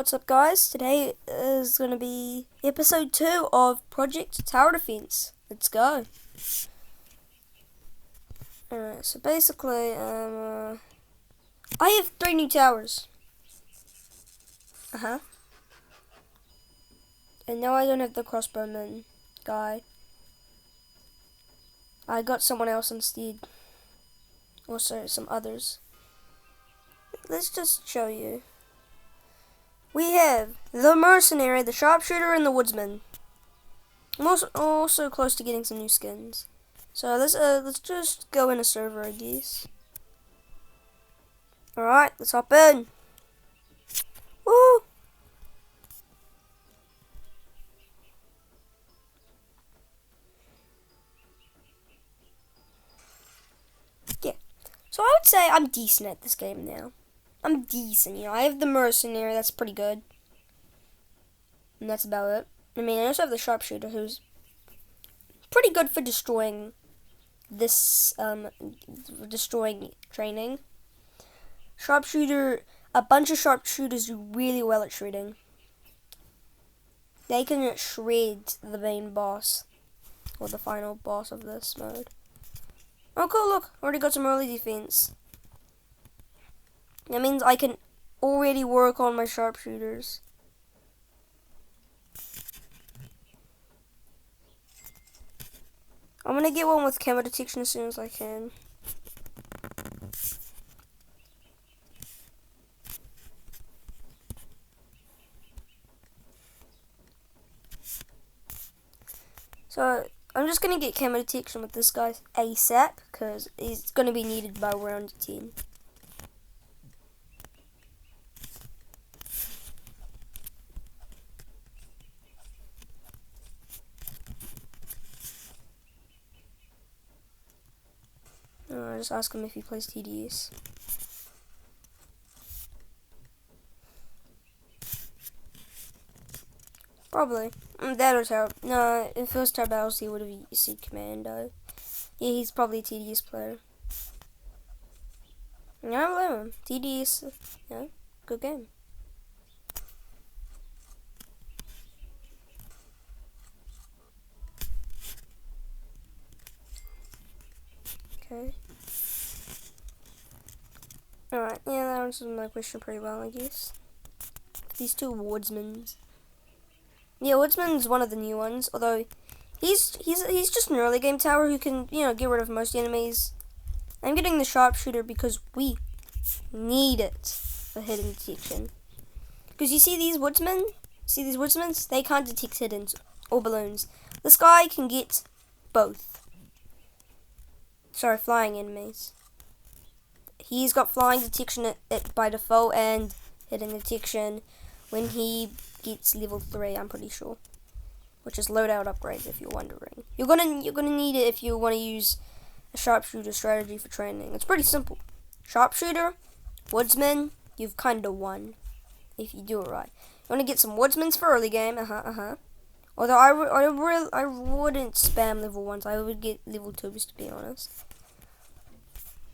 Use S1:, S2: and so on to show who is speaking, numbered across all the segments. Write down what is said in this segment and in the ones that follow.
S1: What's up, guys? Today is going to be episode 2 of Project Tower Defense. Let's go. Alright, so basically, I have 3 new towers. And now I don't have the crossbowman guy. I got someone else instead. Also, some others. Let's just show you. We have the mercenary, the sharpshooter, and the woodsman. I'm also close to getting some new skins. So let's just go in a server, I guess. Alright, let's hop in. Woo! Yeah. So I would say I'm decent at this game now. I'm decent, you know. I have the mercenary, that's pretty good. And that's about it. I mean, I also have the sharpshooter, who's pretty good for destroying this, destroying training. Sharpshooter, a bunch of sharpshooters do really well at shredding. They can shred the main boss, or the final boss of this mode. Oh cool, look, already got some early defense. That means I can already work on my sharpshooters. I'm gonna get one with camo detection as soon as I can. So, I'm just gonna get camo detection with this guy ASAP, because it's gonna be needed by round 10. I just ask him if he plays TDS. Probably. That or Tower. No, if it was Tower Battles, he would have said Commando. Yeah, he's probably a TDS player. I don't blame him. TDS, yeah, good game. Okay. Alright, yeah, that answers my question pretty well, I guess. These two woodsmans. Yeah, woodsman's one of the new ones, although he's just an early game tower who can, you know, get rid of most enemies. I'm getting the sharpshooter because we need it for hidden detection. Because you see these woodsmen? They can't detect hidden or balloons. This guy can get both. Sorry, flying enemies. He's got flying detection by default and hidden detection when he gets level 3, I'm pretty sure. Which is loadout upgrades, if you're wondering. You're gonna need it if you want to use a sharpshooter strategy for training. It's pretty simple. Sharpshooter, woodsman, you've kinda won if you do it right. You want to get some woodsmans for early game, Although I wouldn't spam level 1s. I would get level 2s, to be honest.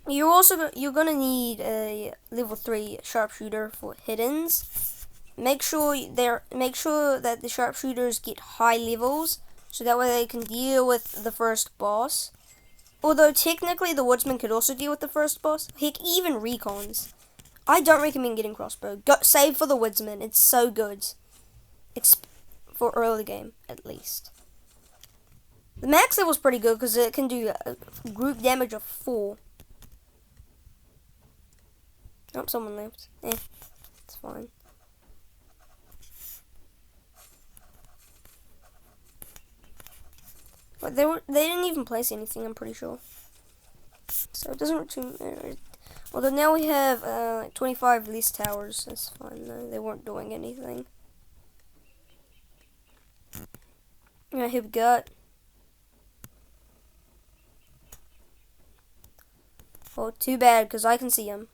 S1: You're gonna need a level 3 sharpshooter for hiddens. Make sure that the sharpshooters get high levels, so that way they can deal with the first boss. Although technically the woodsman could also deal with the first boss. Heck, even recons. I don't recommend getting crossbow. Save for the woodsman. It's so good. It's for early game, at least. The max level's pretty good because it can do group damage of 4. Oh, someone left. It's fine. But they didn't even place anything, I'm pretty sure. So it doesn't too matter. Although now we have like 25 less towers. That's fine though. They weren't doing anything. Alright, who we got? Oh, too bad, because I can see him.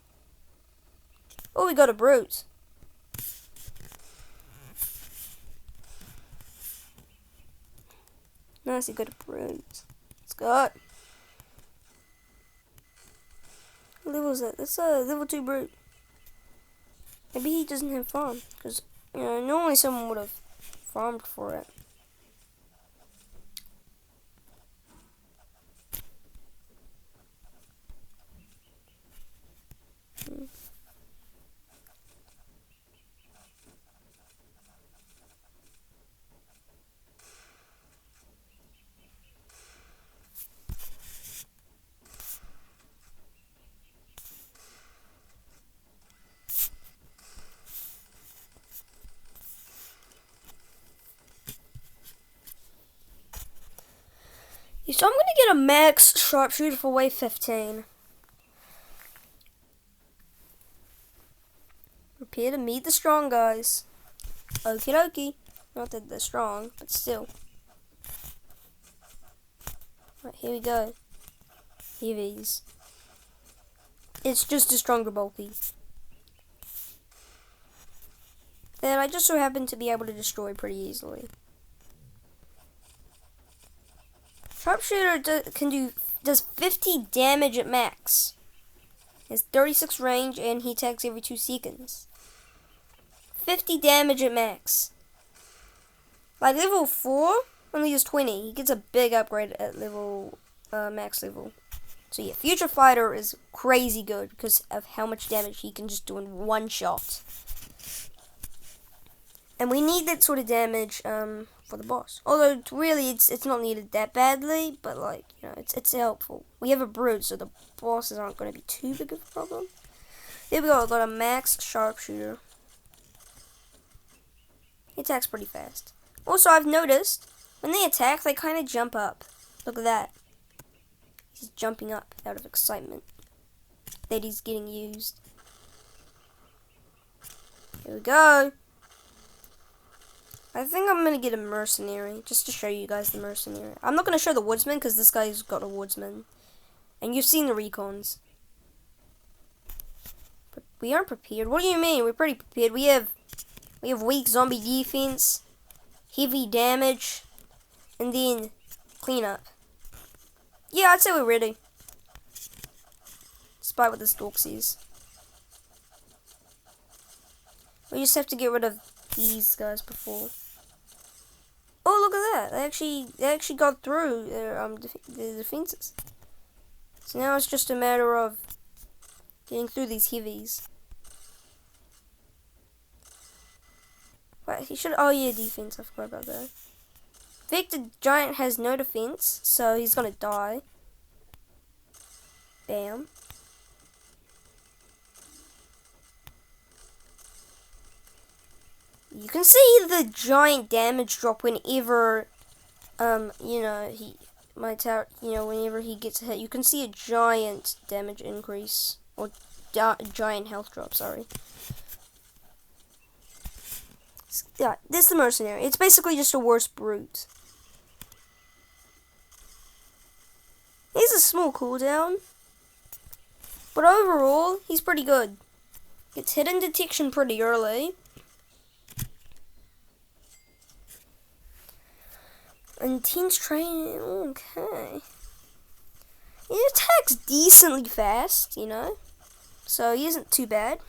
S1: Oh, we got a brute. Nice, he got a brute. Let's go. What level is that? That's a level 2 brute. Maybe he doesn't have farm, because You know, normally someone would have farmed for it. So I'm gonna get a max sharpshooter for wave 15. Prepare to meet the strong guys. Okie dokie. Not that they're strong, but still. Right, here we go. Heavies. It's just a stronger bulky. That I just so happen to be able to destroy pretty easily. Sharpshooter does 50 damage at max. Has 36 range and he attacks every 2 seconds. 50 damage at max. Like level 4 only does 20. He gets a big upgrade at level max level. So yeah, Future Fighter is crazy good because of how much damage he can just do in one shot. And we need that sort of damage for the boss. Although really it's not needed that badly, but like, you know, it's helpful. We have a brute, so the bosses aren't going to be too big of a problem. There we go, I got a max sharpshooter. He attacks pretty fast. Also, I've noticed when they attack, they kind of jump up. Look at that. He's jumping up out of excitement that he's getting used. Here we go. I think I'm going to get a mercenary, just to show you guys the mercenary. I'm not going to show the woodsman, because this guy's got a woodsman. And you've seen the recons. But we aren't prepared. What do you mean? We're pretty prepared. We have weak zombie defense, heavy damage, and then cleanup. Yeah, I'd say we're ready. Despite what this dork says. We just have to get rid of these guys before. Oh, look at that! They actually got through their defenses. So now it's just a matter of getting through these heavies. Wait, he should. Oh yeah, defense. I forgot about that. Victor Giant has no defense, so he's gonna die. Bam. You can see the giant damage drop whenever, you know, whenever he gets hit. You can see a giant damage increase, or giant health drop, sorry. Yeah, this is the mercenary. It's basically just a worse brute. He's a small cooldown, but overall, he's pretty good. Gets hidden detection pretty early. Intense training, okay. He attacks decently fast, you know, so he isn't too bad.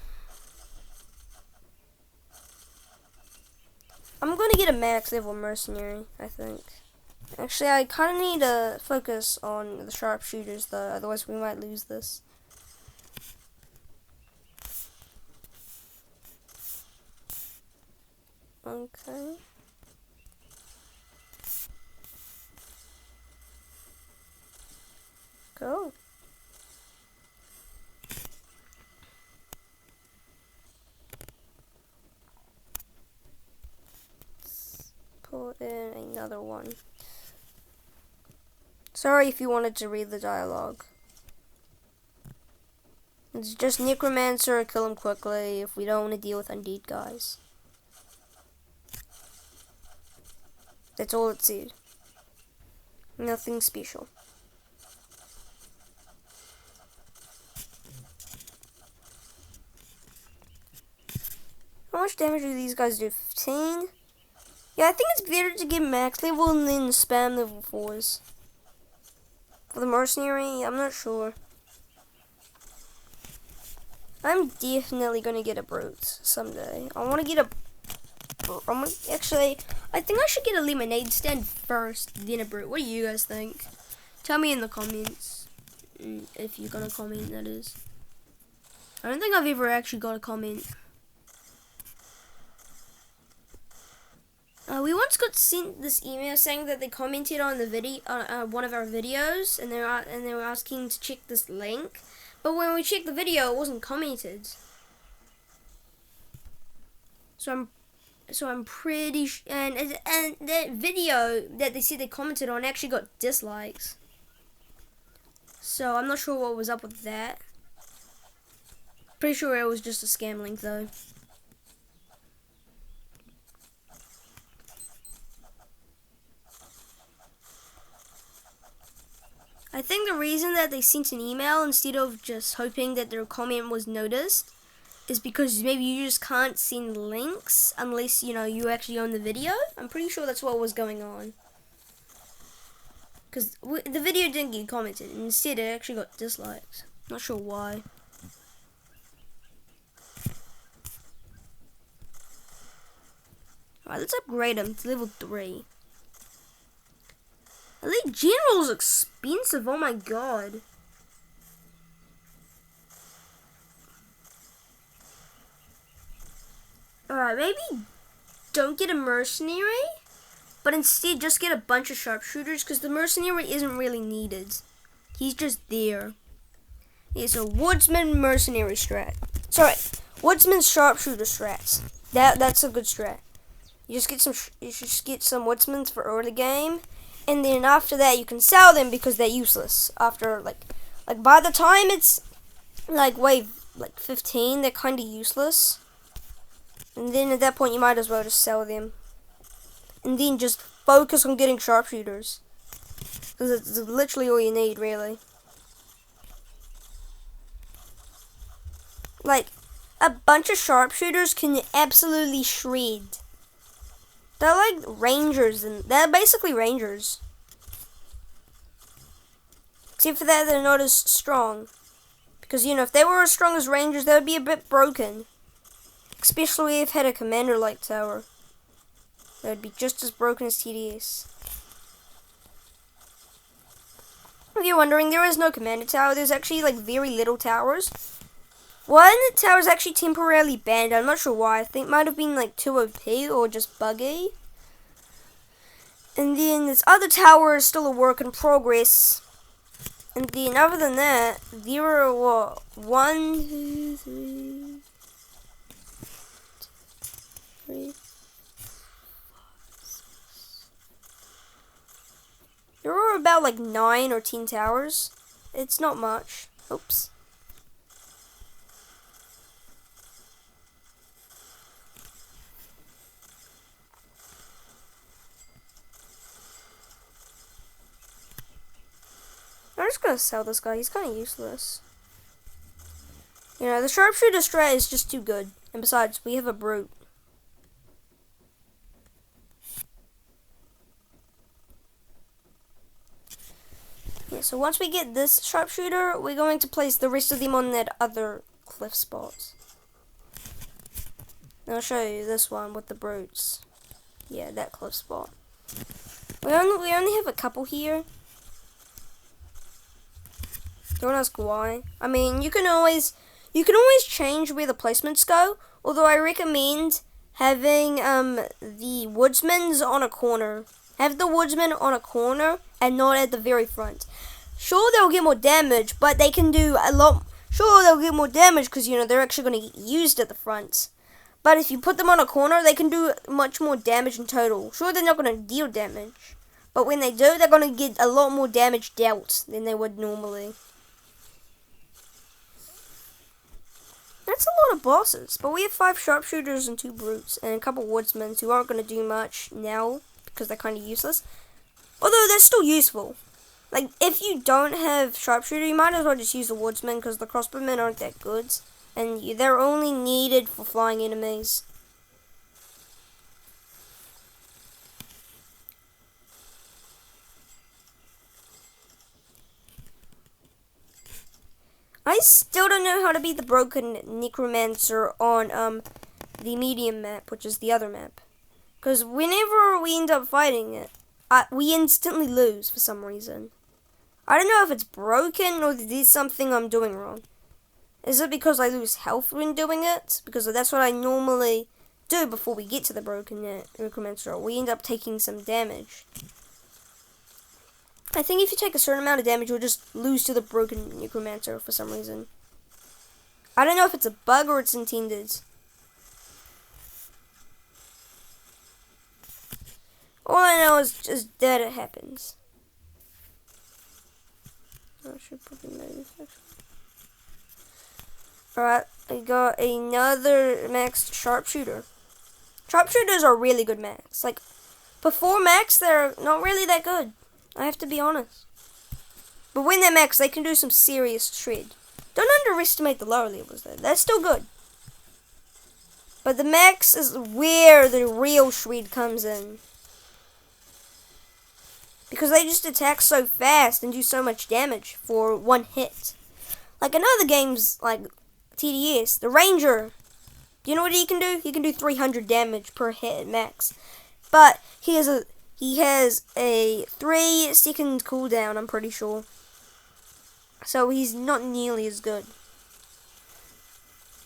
S1: I'm gonna get a max level mercenary, I think. Actually, I kind of need to focus on the sharpshooters though, otherwise we might lose this. Okay. Go. Let's put in another one. Sorry if you wanted to read the dialogue. It's just Necromancer, kill him quickly if we don't want to deal with undead guys. That's all it said. Nothing special. How much damage do these guys do? 15? Yeah, I think it's better to get max level and then spam level 4s. For the mercenary, I'm not sure. I'm definitely gonna get a brute someday. I wanna get a Actually, I think I should get a lemonade stand first, then a brute. What do you guys think? Tell me in the comments, if you're gonna comment, that is. I don't think I've ever actually got a comment. We once got sent this email saying that they commented on the video, one of our videos, and they were asking to check this link. But when we checked the video, it wasn't commented. So I'm pretty and that video that they said they commented on actually got dislikes. So I'm not sure what was up with that. Pretty sure it was just a scam link though. I think the reason that they sent an email instead of just hoping that their comment was noticed is because maybe you just can't send links unless, you actually own the video. I'm pretty sure that's what was going on. Because the video didn't get commented. Instead, it actually got dislikes. Not sure why. Alright, let's upgrade him to level 3. Elite General's expensive, oh my god. Alright, maybe don't get a mercenary, but instead just get a bunch of sharpshooters, because the mercenary isn't really needed. He's just there. It's a woodsman mercenary strat. Sorry, woodsman sharpshooter strats. That's a good strat. You just get some woodsmen for early game. And then after that, you can sell them because they're useless. After like by the time it's wave 15, they're kind of useless. And then at that point, you might as well just sell them. And then just focus on getting sharpshooters, because it's literally all you need, really. Like a bunch of sharpshooters can absolutely shred. They're like rangers, and they're basically rangers. Except for that, they're not as strong. Because, if they were as strong as rangers, they would be a bit broken. Especially if had a commander-like tower. They would be just as broken as TDS. If you're wondering, there is no commander tower. There's actually, very little towers. One tower is actually temporarily banned. I'm not sure why. I think it might have been too OP or just buggy. And then this other tower is still a work in progress. And then other than that, there are 1, 2, 3, 4, 5, 6. There are about 9 or 10 towers. It's not much. Oops. I'm just gonna sell this guy. He's kind of useless. The sharpshooter strat is just too good. And besides, we have a brute. Yeah, so once we get this sharpshooter, we're going to place the rest of them on that other cliff spot. And I'll show you this one with the brutes. Yeah, that cliff spot. We only have a couple here. Don't ask why. I mean, you can always change where the placements go. Although I recommend having the woodsman's on a corner. Have the woodsman on a corner and not at the very front. Sure, they'll get more damage, but they can do a lot. Sure, they'll get more damage because they're actually going to get used at the front. But if you put them on a corner, they can do much more damage in total. Sure, they're not going to deal damage, but when they do, they're going to get a lot more damage dealt than they would normally. That's a lot of bosses, but we have 5 sharpshooters and 2 brutes, and a couple woodsmen who aren't going to do much now, because they're kind of useless. Although, they're still useful. If you don't have sharpshooter, you might as well just use the woodsman, because the crossbowmen aren't that good, and they're only needed for flying enemies. I still don't know how to beat the broken necromancer on the medium map, which is the other map. Because whenever we end up fighting it, we instantly lose for some reason. I don't know if it's broken or there's something I'm doing wrong. Is it because I lose health when doing it? Because that's what I normally do before we get to the broken necromancer. We end up taking some damage. I think if you take a certain amount of damage, you'll just lose to the broken necromancer for some reason. I don't know if it's a bug or it's intended. All I know is just that it happens. I should probably know this actually. Alright, I got another maxed sharpshooter. Sharpshooters are really good max. Like, before max, they're not really that good. I have to be honest. But when they're max, they can do some serious shred. Don't underestimate the lower levels though. They're still good. But the max is where the real shred comes in. Because they just attack so fast and do so much damage for one hit. Like in other games, like TDS, the Ranger, do you know what he can do? He can do 300 damage per hit max. But he has a 3-second cooldown, I'm pretty sure. So he's not nearly as good.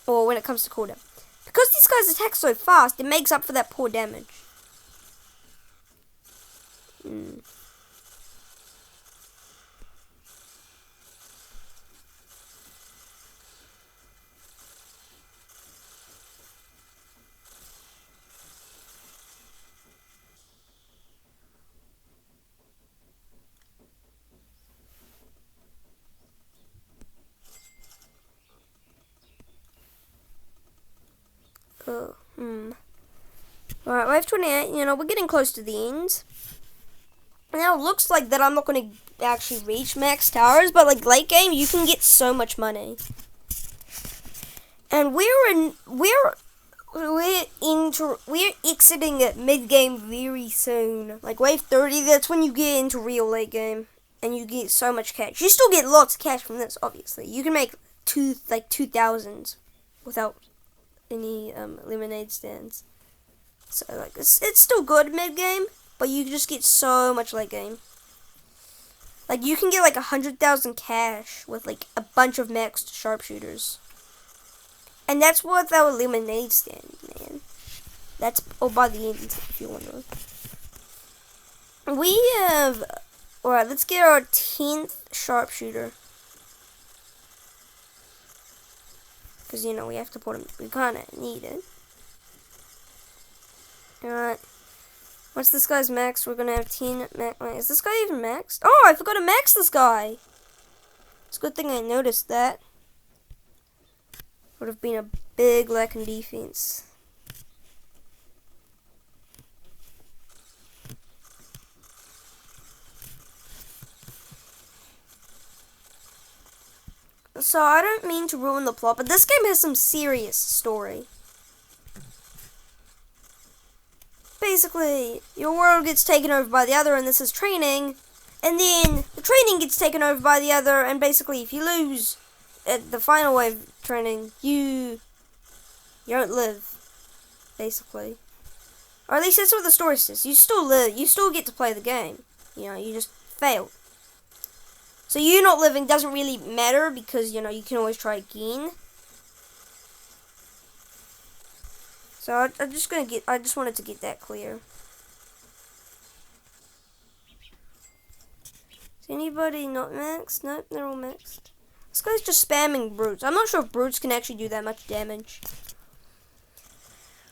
S1: Or when it comes to cooldown. Because these guys attack so fast, it makes up for that poor damage. Alright, wave 28, you know, we're getting close to the end. Now it looks like that I'm not going to actually reach max towers, but like late game, you can get so much money. And we're exiting at mid game very soon. Like wave 30, that's when you get into real late game, and you get so much cash. You still get lots of cash from this, obviously. You can make 2,000 without any lemonade stands. So like it's still good mid game, but you just get so much late game. Like you can get like 100,000 cash with like a bunch of maxed sharpshooters, and that's without a lemonade stand, man. That's by the end, if you wonder. We have alright. Let's get our 10th sharpshooter. Because, you know, we have to put him, we kind of need it. Alright. What's this guy's max? We're going to have 10 max. Wait, is this guy even maxed? Oh, I forgot to max this guy. It's a good thing I noticed that. Would have been a big lack in defense. So, I don't mean to ruin the plot, but this game has some serious story. Basically, your world gets taken over by the other, and this is training. And then, the training gets taken over by the other, and basically, if you lose at the final wave training, you don't live. Basically. Or at least that's what the story says. You still live. You still get to play the game. You know, you just failed. So you not living doesn't really matter because, you know, you can always try again. So I just wanted to get that clear. Is anybody not maxed? Nope, they're all maxed. This guy's just spamming brutes. I'm not sure if brutes can actually do that much damage.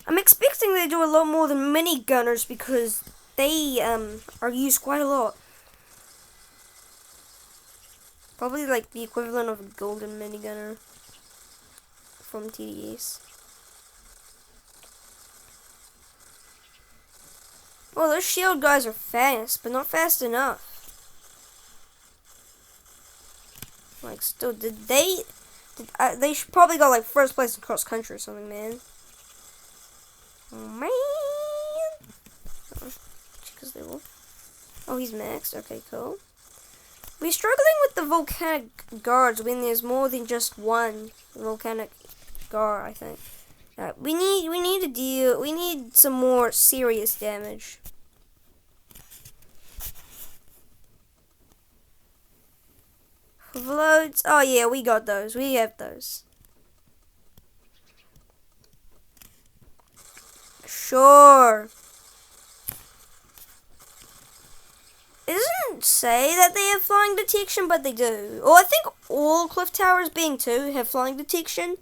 S1: I'm expecting they do a lot more than mini gunners because they are used quite a lot. Probably like the equivalent of a golden minigunner from TDS. Well, those shield guys are fast, but not fast enough. Like, still, they should probably got like first place in cross country or something, man. Oh man. Because they will. Oh, he's maxed. Okay, cool. We're struggling with the volcanic guards when there's more than just one volcanic guard, I think. We need some more serious damage. Floats. Oh yeah, we got those. We have those. Sure. It doesn't say that they have flying detection, but they do. Or I think all cliff towers, being 2, have flying detection.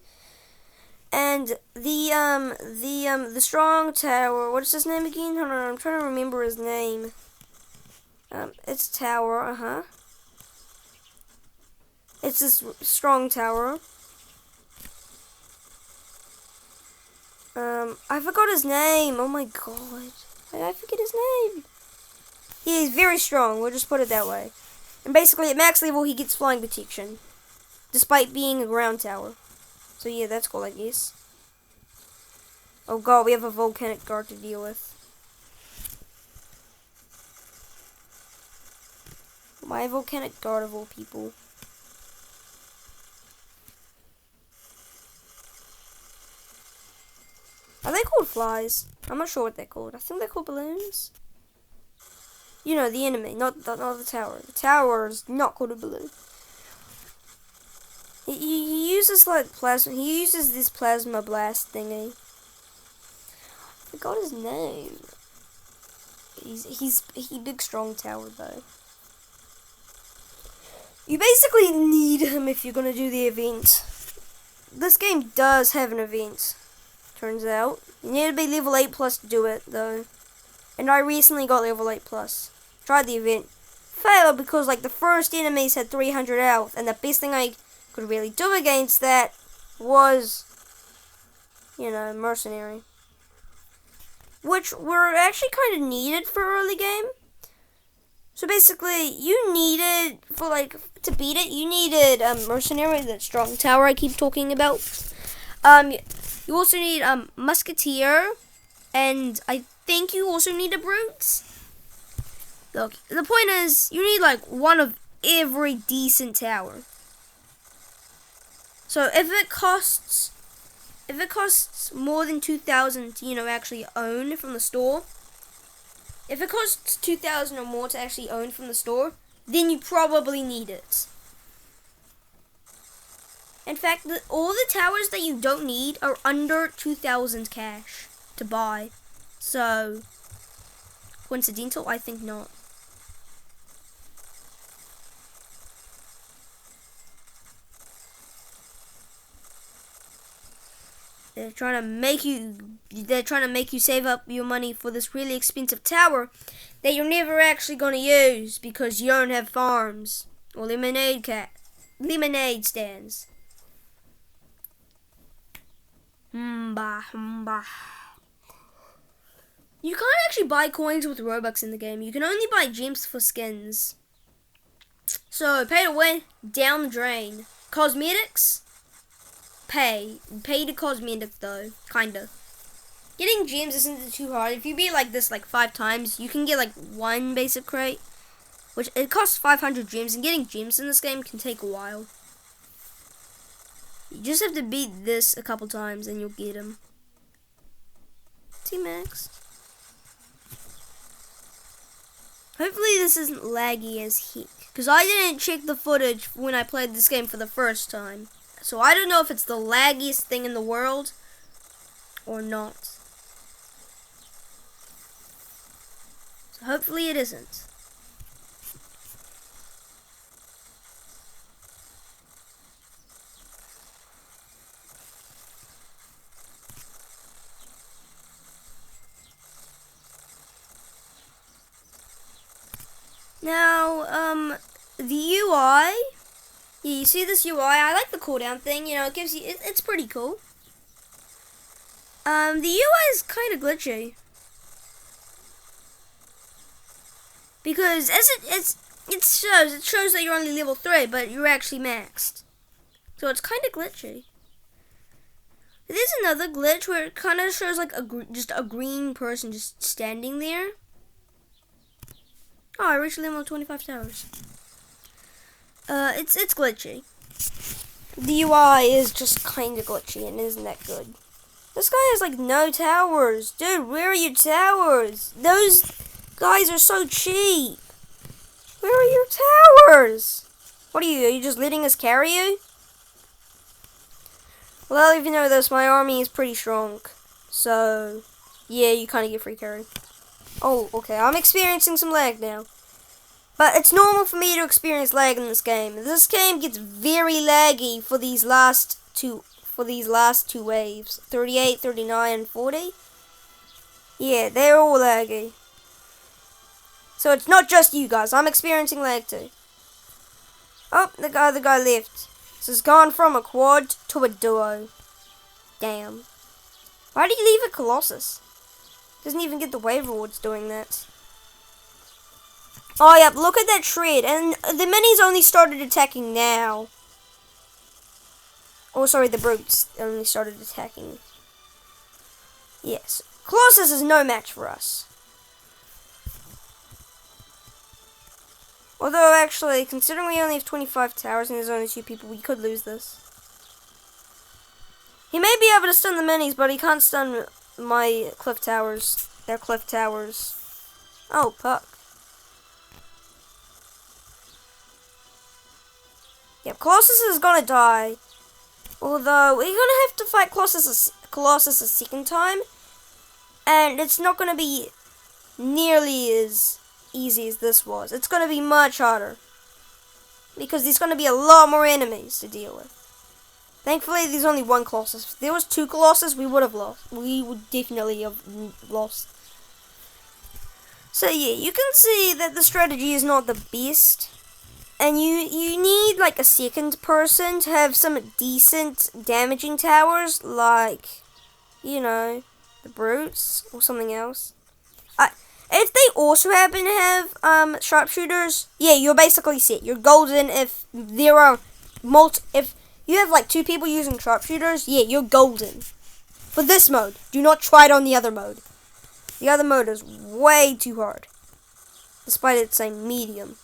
S1: And the strong tower. What's his name again? Hold on, I'm trying to remember his name. It's tower. It's this strong tower. I forgot his name. Oh my god. I forget his name. He's very strong, we'll just put it that way. And basically, at max level, he gets flying detection. Despite being a ground tower. So yeah, that's cool, I guess. Oh god, we have a volcanic guard to deal with. Why volcanic guard of all people? Are they called flies? I'm not sure what they're called. I think they're called balloons. You know, the enemy, not the tower. The tower is not called a balloon. He uses like plasma. He uses this plasma blast thingy. I forgot his name. He's big strong tower though. You basically need him if you're gonna do the event. This game does have an event. Turns out you need to be level 8+ to do it though. And I recently got level 8+. Tried the event. Failed because like the first enemies had 300 health, and the best thing I could really do against that was, you know, mercenary. Which were actually kind of needed for early game. So basically, you needed, for like, to beat it, you needed mercenary, that strong tower I keep talking about. You also need musketeer, and I think you also need a brute. Look, the point is, you need like one of every decent tower. So if it costs more than 2,000 to, you know, actually own from the store, if it costs 2,000 or more to actually own from the store, then you probably need it. In fact, all the towers that you don't need are under 2,000 cash to buy. So, coincidental? I think not. They're trying to make you save up your money for this really expensive tower that you're never actually going to use because you don't have farms or lemonade stands. You can't actually buy coins with Robux in the game. You can only buy gems for skins. So, pay to win, down the drain. Cosmetics? Pay to cosmetic though, kinda. Getting gems isn't too hard. If you beat like this like 5 times, you can get like 1 basic crate, which it costs 500 gems, and getting gems in this game can take a while. You just have to beat this a couple times and you'll get them. T-Max. Hopefully this isn't laggy as heck, because I didn't check the footage when I played this game for the first time. So I don't know if it's the laggiest thing in the world or not. So hopefully it isn't. Now, the UI. Yeah, you see this UI? I like the cooldown thing. You know, it gives you. It's pretty cool. The UI is kind of glitchy because as it shows that you're only level 3, but you're actually maxed. So it's kind of glitchy. There's another glitch where it kind of shows like just a green person just standing there. Oh, I reached level 25 towers. It's glitchy. The UI is just kind of glitchy and isn't that good. This guy has like no towers. Dude, where are your towers? Those guys are so cheap. Where are your towers? What are you just letting us carry you? Well, if you know this, my army is pretty strong. So, yeah, you kind of get free carry. Oh, okay, I'm experiencing some lag now. But it's normal for me to experience lag in this game. This game gets very laggy for these last two waves. 38, 39, and 40. Yeah, they're all laggy. So it's not just you guys. I'm experiencing lag too. Oh, the guy left. This has gone from a quad to a duo. Damn. Why did he leave a Colossus? Doesn't even get the wave rewards doing that. Oh, yep, look at that shred. And the minis only started attacking now. Oh, sorry, the brutes only started attacking. Yes. Colossus is no match for us. Although, actually, considering we only have 25 towers and there's only 2 people, we could lose this. He may be able to stun the minis, but he can't stun my cliff towers. They're cliff towers. Oh, puck. Yep, Colossus is gonna die. Although, we're gonna have to fight Colossus a second time. And it's not gonna be nearly as easy as this was. It's gonna be much harder. Because there's gonna be a lot more enemies to deal with. Thankfully, there's only 1 Colossus. If there was 2 Colossus, we would have lost. We would definitely have lost. So yeah, you can see that the strategy is not the best. And you need like a second person to have some decent damaging towers, like, you know, the brutes or something else. If they also happen to have sharpshooters, yeah, you're basically set. You're golden if there are if you have like 2 people using sharpshooters, yeah, you're golden. For this mode, do not try it on the other mode. The other mode is way too hard, despite it saying medium.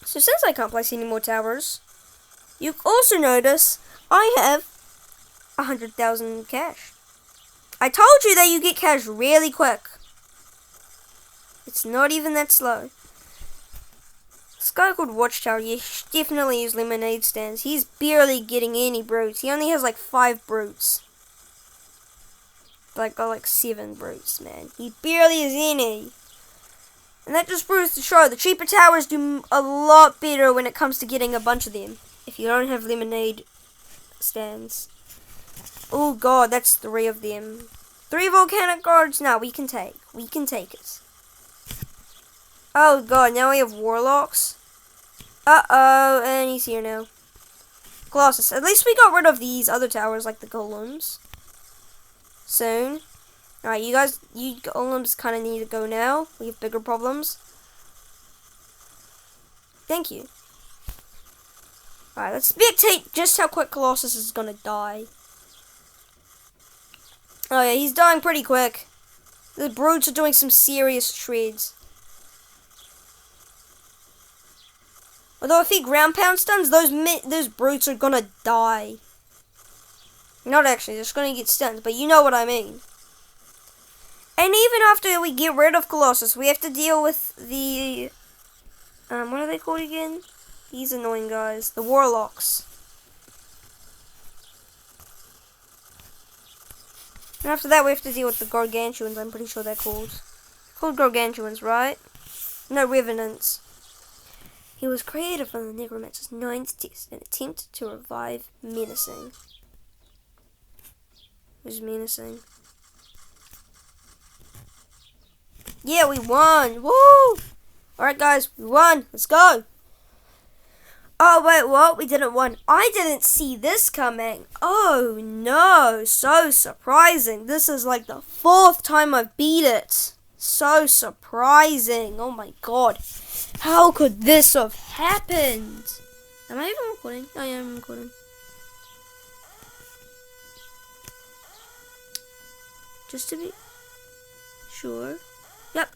S1: So since I can't place any more towers, you also notice I have 100,000 cash. I told you that you get cash really quick. It's not even that slow. This guy called Watchtower, you definitely use lemonade stands. He's barely getting any brutes. He only has like 5 brutes. Like got like 7 brutes, man. He barely has any. And that just proves to show the cheaper towers do a lot better when it comes to getting a bunch of them. If you don't have lemonade stands. Oh god, that's 3 of them. 3 volcanic guards? No, we can take. We can take it. Oh god, now we have warlocks. Uh-oh, and he's here now. Colossus. At least we got rid of these other towers like the golems. Soon. Alright, you golems kind of need to go now. We have bigger problems. Thank you. Alright, let's spectate just how quick Colossus is gonna die. Oh yeah, he's dying pretty quick. The brutes are doing some serious shreds. Although if he ground pound stuns, those brutes are gonna die. Not actually, they're just gonna get stunned, but you know what I mean. And even after we get rid of Colossus, we have to deal with the what are they called again? These annoying guys, the warlocks. And after that, we have to deal with the gargantuans. I'm pretty sure they're called gargantuans, right? No, revenants. He was created from the necromancer's 9th test, an attempt to revive menacing. Who's menacing? Yeah, we won! Woo! Alright guys, we won. Let's go! Oh wait, what? We didn't win. I didn't see this coming. Oh no, so surprising. This is like the 4th time I've beat it. So surprising. Oh my god. How could this have happened? Am I even recording? Oh yeah, I'm recording. Just to be sure. Yep.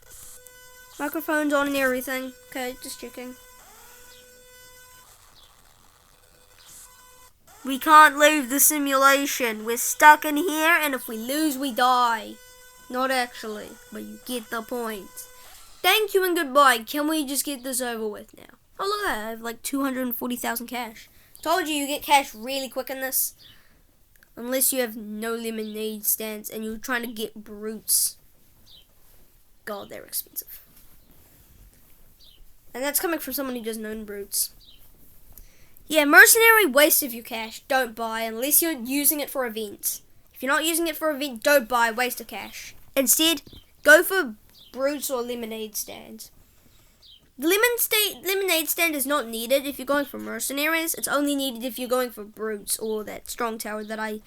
S1: Microphone's on and everything. Okay, just checking. We can't leave the simulation. We're stuck in here, and if we lose, we die. Not actually, but you get the point. Thank you and goodbye. Can we just get this over with now? Oh, look at that. I have like 240,000 cash. Told you get cash really quick in this. Unless you have no lemonade stands and you're trying to get brutes. God, they're expensive. And that's coming from someone who doesn't own brutes. Yeah, mercenary, waste of your cash. Don't buy unless you're using it for events. If you're not using it for event, don't buy. Waste of cash. Instead, go for brutes or lemonade stands. The lemonade stand is not needed if you're going for mercenaries. It's only needed if you're going for brutes or that strong tower that I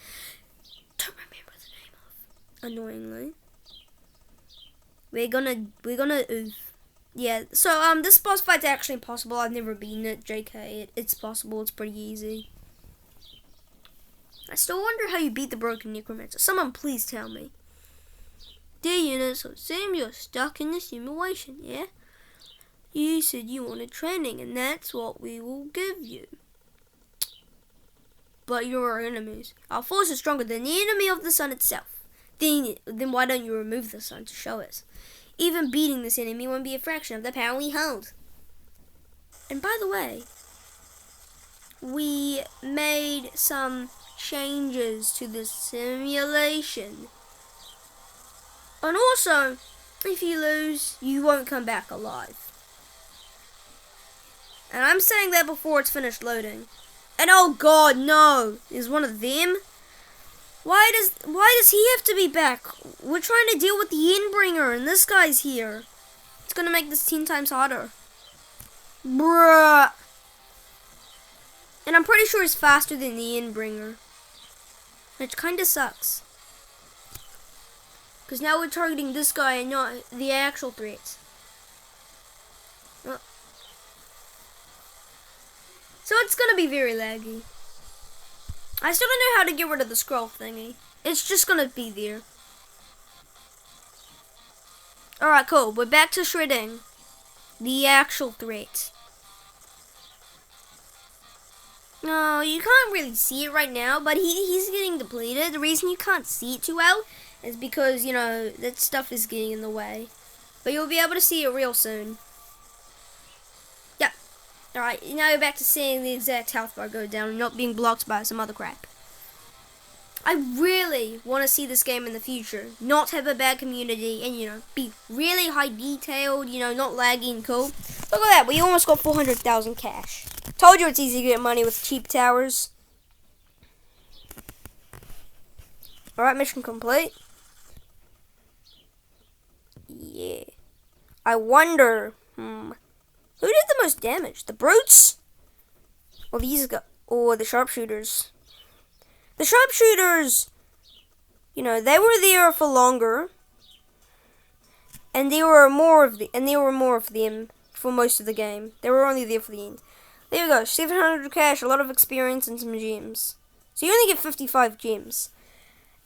S1: don't remember the name of. Annoyingly. We're gonna yeah, so this boss fight's actually possible. I've never beaten it, JK. It's possible. It's pretty easy. I still wonder how you beat the broken necromancer. Someone please tell me. Dear unit, so it seems you're stuck in the simulation, yeah? You said you wanted training, and that's what we will give you. But you're our enemies. Our force is stronger than the enemy of the sun itself. Then why don't you remove the sun to show us? Even beating this enemy won't be a fraction of the power we hold. And by the way, we made some changes to the simulation. And also, if you lose, you won't come back alive. And I'm saying that before it's finished loading. And oh god, no! Is one of them? Why does he have to be back? We're trying to deal with the Endbringer and this guy's here. It's gonna make this 10 times harder. Bruh. And I'm pretty sure he's faster than the Endbringer. Which kinda sucks. Because now we're targeting this guy and not the actual threat. Well, so it's gonna be very laggy. I still don't know how to get rid of the scroll thingy. It's just gonna be there. Alright, cool. We're back to shredding the actual threat. No, you can't really see it right now, but he's getting depleted. The reason you can't see it too well is because, you know, that stuff is getting in the way. But you'll be able to see it real soon. Yep. Alright, now you're back to seeing the exact health bar go down and not being blocked by some other crap. I really want to see this game in the future. Not have a bad community and, you know, be really high detailed, you know, not laggy and cool. Look at that, we almost got 400,000 cash. Told you it's easy to get money with cheap towers. Alright, mission complete. Yeah. I wonder, who did the most damage? The brutes? Or these guys? Or the sharpshooters? The sharpshooters, you know, they were there for longer. And there were more of them for most of the game. They were only there for the end. There we go, 700 cash, a lot of experience, and some gems. So you only get 55 gems.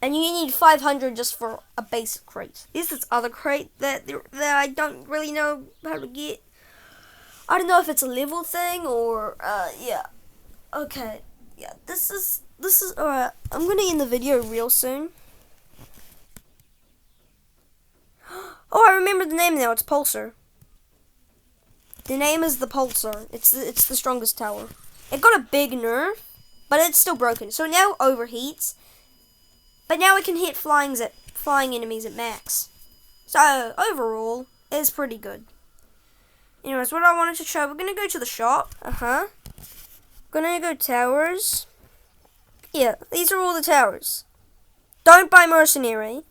S1: And you need 500 just for a basic crate. There's this other crate that I don't really know how to get. I don't know if it's a level thing or, yeah. Okay, yeah, this is, alright. I'm gonna end the video real soon. Oh, I remember the name now, it's Pulsar. The name is the Pulsar. It's the strongest tower. It got a big nerf, but it's still broken. So now it overheats. But now it can hit flying enemies at max. So overall, it's pretty good. Anyways, what I wanted to show, we're gonna go to the shop. Gonna go towers. Yeah, these are all the towers. Don't buy mercenary.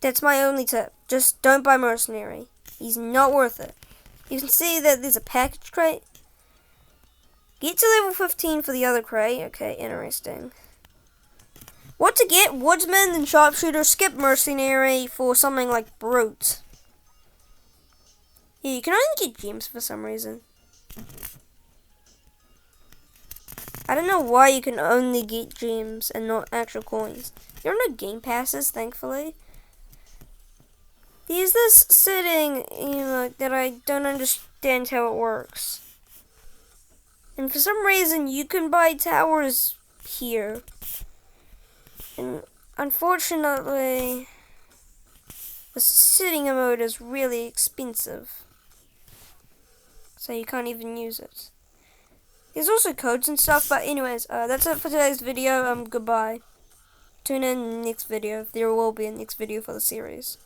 S1: That's my only tip. Just don't buy mercenary. He's not worth it. You can see that there's a package crate. Get to level 15 for the other crate. Okay, interesting. What to get? Woodsman and sharpshooter. Skip mercenary for something like brute. Yeah, you can only get gems for some reason. I don't know why you can only get gems and not actual coins. There are no game passes, thankfully. There's this setting, you know, that I don't understand how it works. And for some reason, you can buy towers here. And unfortunately, the sitting mode is really expensive. So you can't even use it. There's also codes and stuff, but anyways, that's it for today's video. Goodbye. Tune in next video. There will be a next video for the series.